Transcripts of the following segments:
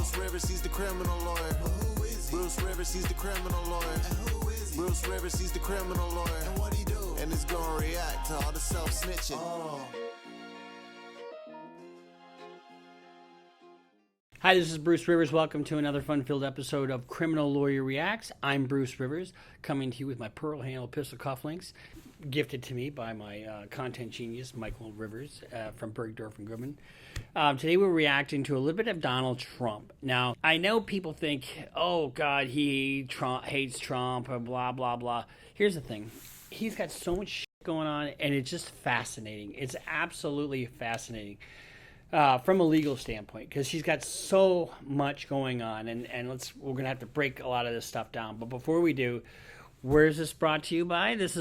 Bruce Rivers, he's the criminal lawyer. Who is he? Bruce Rivers, he's the criminal lawyer. And who is he? Bruce Rivers, he's the criminal lawyer. And what he do? And he's gonna react to all the self-snitching. Hi, this is Bruce Rivers. Welcome to another fun-filled episode of Criminal Lawyer Reacts. I'm Bruce Rivers, coming to you with my pearl handle pistol cufflinks, gifted to me by my content genius, Michael Rivers, from Bergdorf and Goodman. Today we're reacting to a little bit of Donald Trump. Now, I know people think, oh, God, he hates Trump, or blah, blah, blah. Here's the thing. He's got so much shit going on, and it's just fascinating. It's absolutely fascinating. From a legal standpoint, because he's got so much going on, and we're gonna have to break a lot of this stuff down. But before we do, where is this brought to you by? This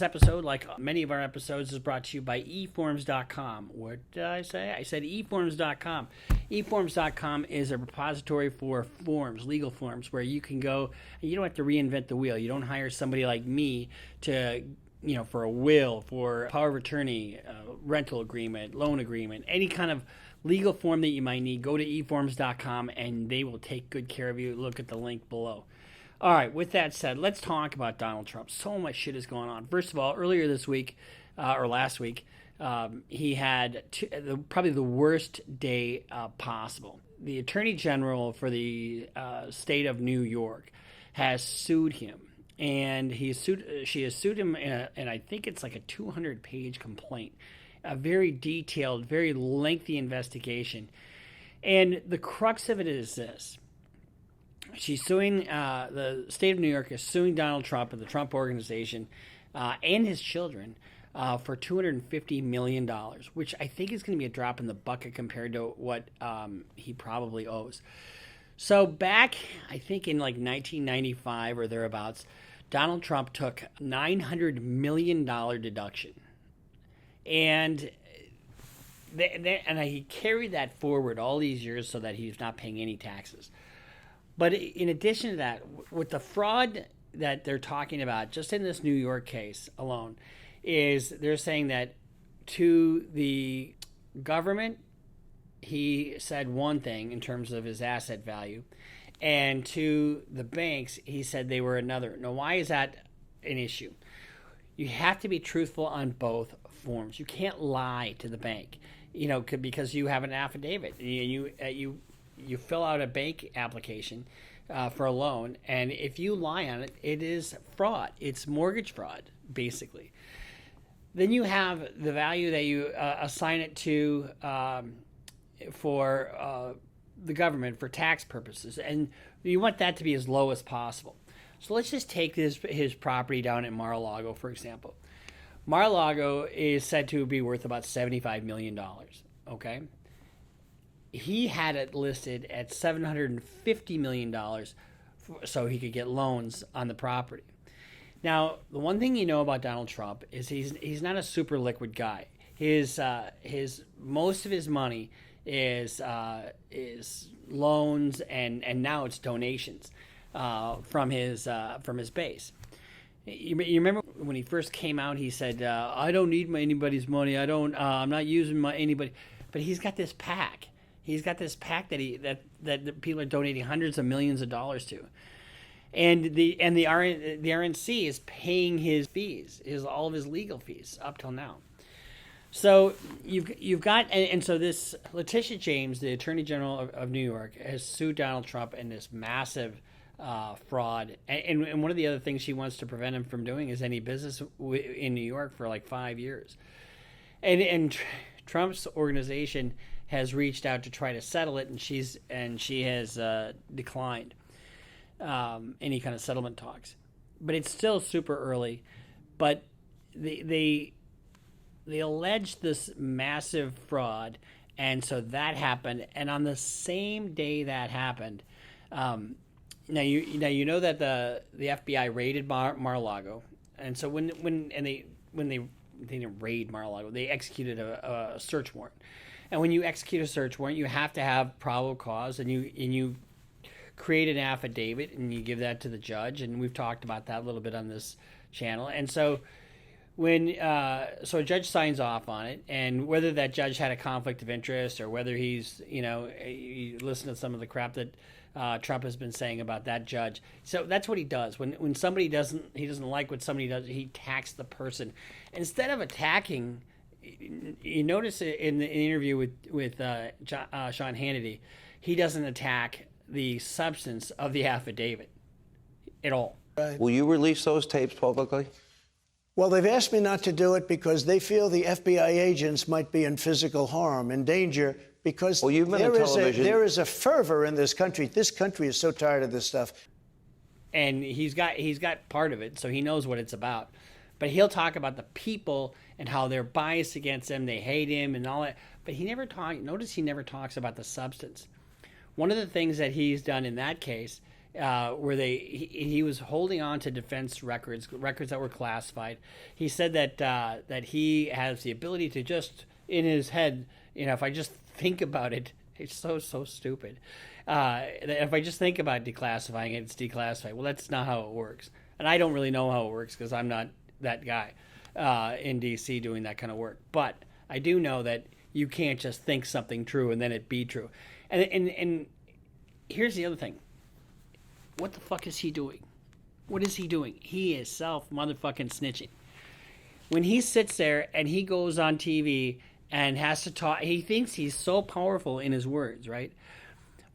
episode, like many of our episodes, is brought to you by eForms.com. What did I say? I said eForms.com. eForms.com is a repository for forms, legal forms, where you can go and you don't have to reinvent the wheel. You don't hire somebody like me to, for a will, for power of attorney, rental agreement, loan agreement, any kind of legal form that you might need. Go to eForms.com and they will take good care of you. Look at the link below. All right, with that said, let's talk about Donald Trump. So much shit is going on. First of all, earlier this week, or last week, he had probably the worst day possible. The Attorney General for the state of New York has sued him. And she has sued him, and I think it's like a 200-page complaint, a very detailed, very lengthy investigation. And the crux of it is this. She's suing, the state of New York is suing Donald Trump and the Trump Organization and his children for $250 million, which I think is going to be a drop in the bucket compared to what he probably owes. So back, I think in like 1995 or thereabouts, Donald Trump took $900 million deduction. And he carried that forward all these years so that he's not paying any taxes. But in addition to that, with the fraud that they're talking about, just in this New York case alone, is they're saying that to the government, he said one thing in terms of his asset value, and to the banks, he said they were another. Now, why is that an issue? You have to be truthful on both forms. You can't lie to the bank, because you have an affidavit. You fill out a bank application for a loan, and if you lie on it, it is fraud. It's mortgage fraud, basically. Then you have the value that you assign it to for the government for tax purposes, and you want that to be as low as possible. So let's just take his property down in Mar-a-Lago, for example. Mar-a-Lago is said to be worth about $75 million, okay? He had it listed at $750 million so he could get loans on the property. Now, the one thing you know about Donald Trump is he's not a super liquid guy. His most of his money is loans and now it's donations from his base. You remember when he first came out, he said, "I don't need anybody's money. I'm not using anybody." But he's got this PAC. He's got this PAC that people are donating hundreds of millions of dollars to, and the RNC is paying his fees, all of his legal fees up till now. So you've got, and so this Letitia James, the Attorney General of New York, has sued Donald Trump in this massive fraud. And one of the other things she wants to prevent him from doing is any business in New York for like 5 years. And Trump's organization has reached out to try to settle it, and she has declined any kind of settlement talks. But it's still super early. But they alleged this massive fraud, and so that happened. And on the same day that happened, now you know that the FBI raided Mar-a-Lago, and so when they didn't raid Mar-a-Lago, they executed a search warrant. And when you execute a search warrant, you have to have probable cause, and you create an affidavit and you give that to the judge. And we've talked about that a little bit on this channel. And so So a judge signs off on it, and whether that judge had a conflict of interest or whether he's, you listen to some of the crap that Trump has been saying about that judge. So that's what he does. When somebody doesn't like what somebody does, he attacks the person instead of attacking. You notice in the interview with Sean Hannity, he doesn't attack the substance of the affidavit at all. Will you release those tapes publicly? Well, they've asked me not to do it because they feel the FBI agents might be in physical harm and danger because you've been on television. There is a fervor in this country. This country is so tired of this stuff. And he's got part of it, so he knows what it's about. But he'll talk about the people and how they're biased against him, they hate him and all that. But he never talks about the substance. One of the things that he's done in that case, where he was holding on to defense records that were classified. He said that he has the ability to just, in his head, if I just think about it, it's so stupid. If I just think about declassifying it, it's declassified. Well, that's not how it works. And I don't really know how it works because I'm not that guy in D.C. doing that kind of work. But I do know that you can't just think something true and then it be true. And here's the other thing. What the fuck is he doing? What is he doing? He is self-motherfucking snitching. When he sits there and he goes on TV and has to talk, he thinks he's so powerful in his words, right?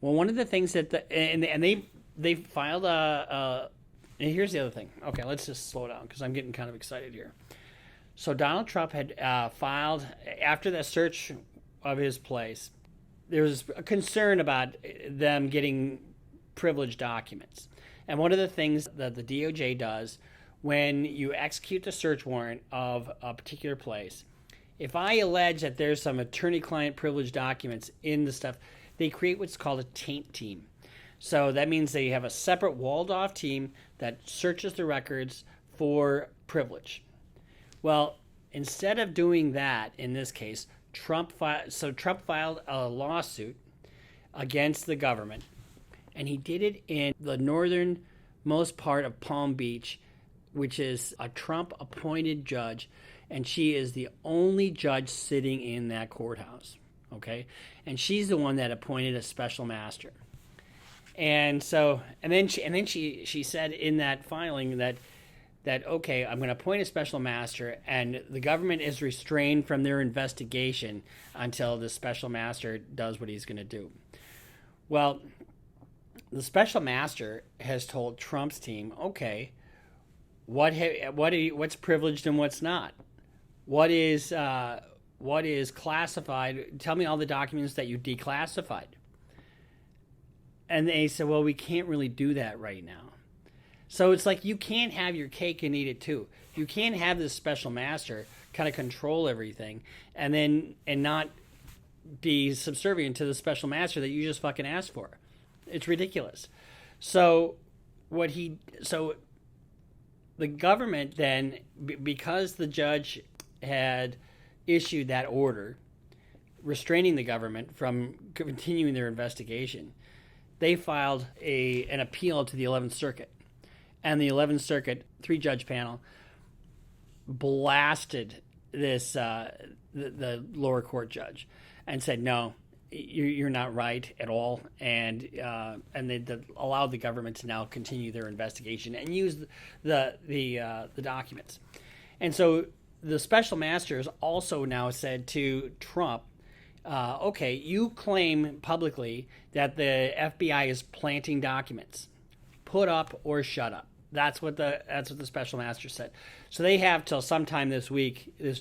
Well, one of the things that they filed and here's the other thing. Okay, let's just slow down because I'm getting kind of excited here. So Donald Trump had filed, after the search of his place, there was a concern about them getting privileged documents. And one of the things that the DOJ does when you execute the search warrant of a particular place, if I allege that there's some attorney-client privileged documents in the stuff, they create what's called a taint team. So that means they have a separate walled-off team that searches the records for privilege. Well, instead of doing that in this case, Trump filed a lawsuit against the government, and he did it in the northernmost part of Palm Beach, which is a Trump-appointed judge, and she is the only judge sitting in that courthouse. Okay, and she's the one that appointed a special master. And then she said in that filing that okay, I'm going to appoint a special master, and the government is restrained from their investigation until the special master does what he's going to do. Well, the special master has told Trump's team, okay, what's privileged and what's not? What is classified? Tell me all the documents that you declassified. And they said, well, we can't really do that right now. So it's like you can't have your cake and eat it too. You can't have this special master kind of control everything and not be subservient to the special master that you just fucking asked for. It's ridiculous. So the government then, because the judge had issued that order restraining the government from continuing their investigation, they filed an appeal to the 11th Circuit. And the 11th Circuit, 3-judge panel, blasted this the lower court judge and said, no, you're not right at all. And they allowed the government to now continue their investigation and use the documents. And so the special master has also now said to Trump, okay, you claim publicly that the FBI is planting documents. Put up or shut up. That's what the special master said. So they have till sometime this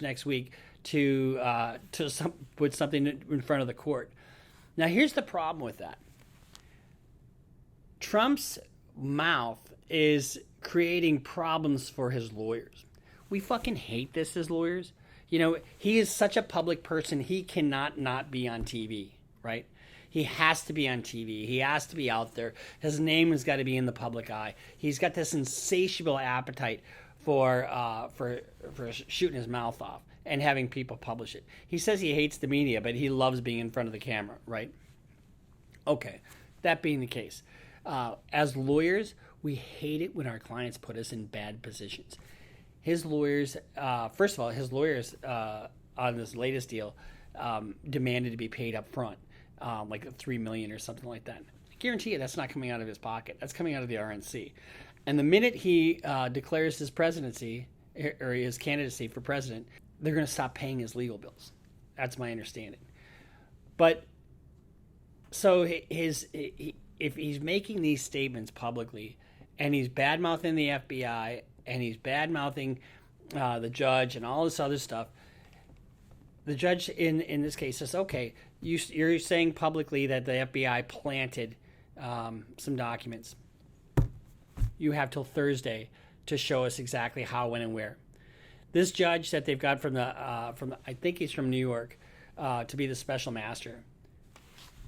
next week, to put something in front of the court. Now, here's the problem with that. Trump's mouth is creating problems for his lawyers. We fucking hate this as lawyers. You know, he is such a public person, he cannot not be on TV, right? He has to be on TV. He has to be out there. His name has got to be in the public eye. He's got this insatiable appetite for shooting his mouth off and having people publish it. He says he hates the media, but he loves being in front of the camera, right? Okay, that being the case, as lawyers, we hate it when our clients put us in bad positions. his lawyers, first of all, his lawyers on this latest deal demanded to be paid up front, like $3 million or something like that. I guarantee you that's not coming out of his pocket. That's coming out of the RNC. And the minute he declares his presidency or his candidacy for president, they're going to stop paying his legal bills. That's my understanding. But so if he's making these statements publicly, and he's bad-mouthing the FBI, and he's bad-mouthing the judge and all this other stuff, the judge in this case says, okay, you're saying publicly that the FBI planted some documents. You have till Thursday to show us exactly how, when, and where. This judge that they've got from I think he's from New York, to be the special master,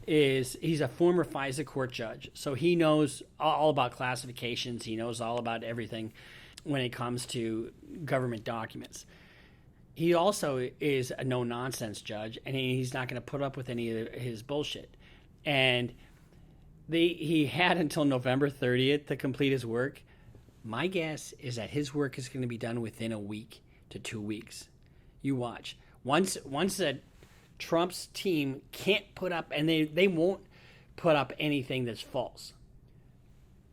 he's a former FISA court judge, so he knows all about classifications. He knows all about everything when it comes to government documents. He also is a no-nonsense judge, and he's not going to put up with any of his bullshit. And he had until November 30th to complete his work. My guess is that his work is going to be done within a week to 2 weeks. You watch. Once that Trump's team can't put up, and they won't put up anything that's false.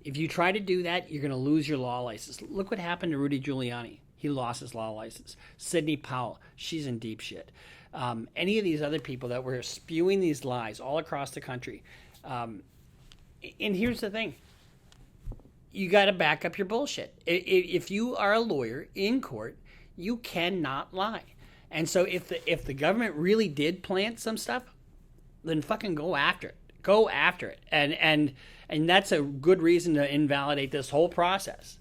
If you try to do that, you're going to lose your law license. Look what happened to Rudy Giuliani. He lost his law license. Sidney Powell, she's in deep shit. Any of these other people that were spewing these lies all across the country. And here's the thing. You got to back up your bullshit. If you are a lawyer in court, you cannot lie. And so if the government really did plant some stuff, then fucking go after it. Go after it. And that's a good reason to invalidate this whole process.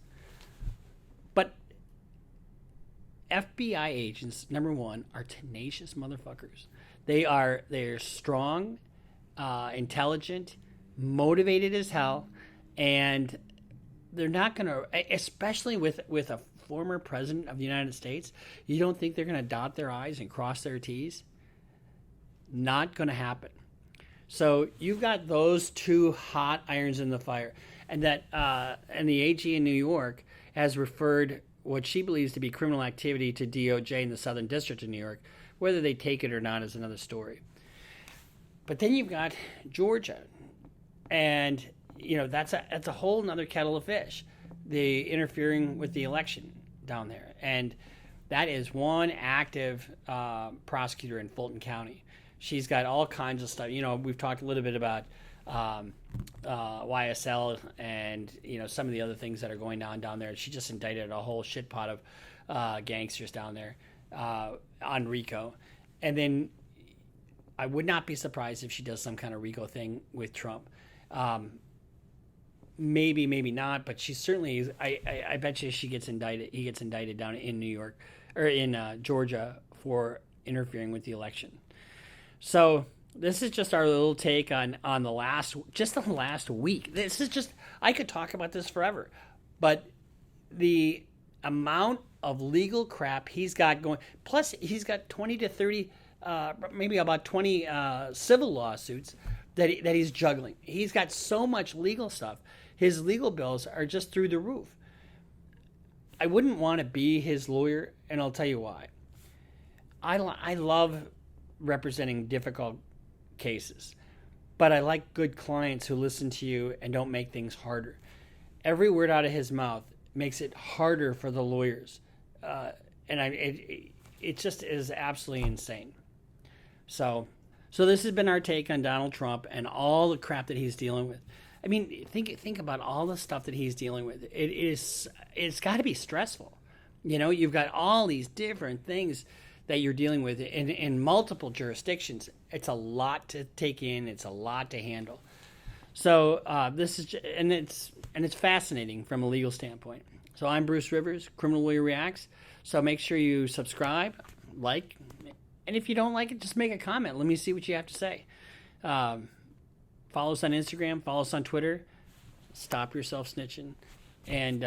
But FBI agents, number one, are tenacious motherfuckers. They're strong, intelligent, motivated as hell, and they're not going to, especially with a former president of the United States, you don't think they're going to dot their I's and cross their T's? Not going to happen. So you've got those two hot irons in the fire, and the AG in New York has referred what she believes to be criminal activity to DOJ in the Southern District of New York. Whether they take it or not is another story. But then you've got Georgia, and that's a whole nother kettle of fish. The interfering with the election down there, and that is one active prosecutor in Fulton County. She's got all kinds of stuff. We've talked a little bit about YSL and some of the other things that are going on down there. She just indicted a whole shit pot of gangsters down there on RICO, and then I would not be surprised if she does some kind of RICO thing with Trump. Maybe not, but she certainly is. I bet you she gets indicted. He gets indicted down in New York or in Georgia for interfering with the election. So this is just our little take on the last week. This is just, I could talk about this forever, but the amount of legal crap he's got going, plus he's got 20 to 30, maybe about 20 civil lawsuits that he's juggling. He's got so much legal stuff. His legal bills are just through the roof. I wouldn't want to be his lawyer, and I'll tell you why. I love representing difficult cases, but I like good clients who listen to you and don't make things harder. Every word out of his mouth makes it harder for the lawyers, and it just is absolutely insane. So this has been our take on Donald Trump and all the crap that he's dealing with. I mean, think about all the stuff that he's dealing with. It's got to be stressful. You've got all these different things that you're dealing with in multiple jurisdictions. It's a lot to take in. It's a lot to handle. So this is, and it's fascinating from a legal standpoint. So I'm Bruce Rivers, Criminal Lawyer Reacts. So make sure you subscribe, like, and if you don't like it, just make a comment. Let me see what you have to say. Follow us on Instagram. Follow us on Twitter. Stop yourself snitching. And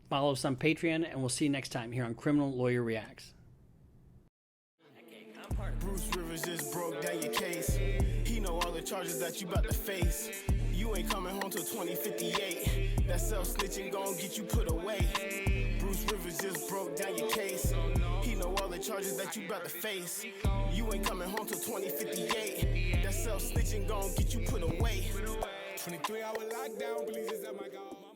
follow us on Patreon. And we'll see you next time here on Criminal Lawyer Reacts. Bruce Rivers just broke down your case. He know all the charges that you about to face. You You ain't coming home till 2058. That self-snitching gon' get you put away. Bruce Rivers just broke down your case. He know all the charges that you about to face. You ain't coming home till 2058. That self-snitching gon' get you put away. 23-hour lockdown, police is at my god.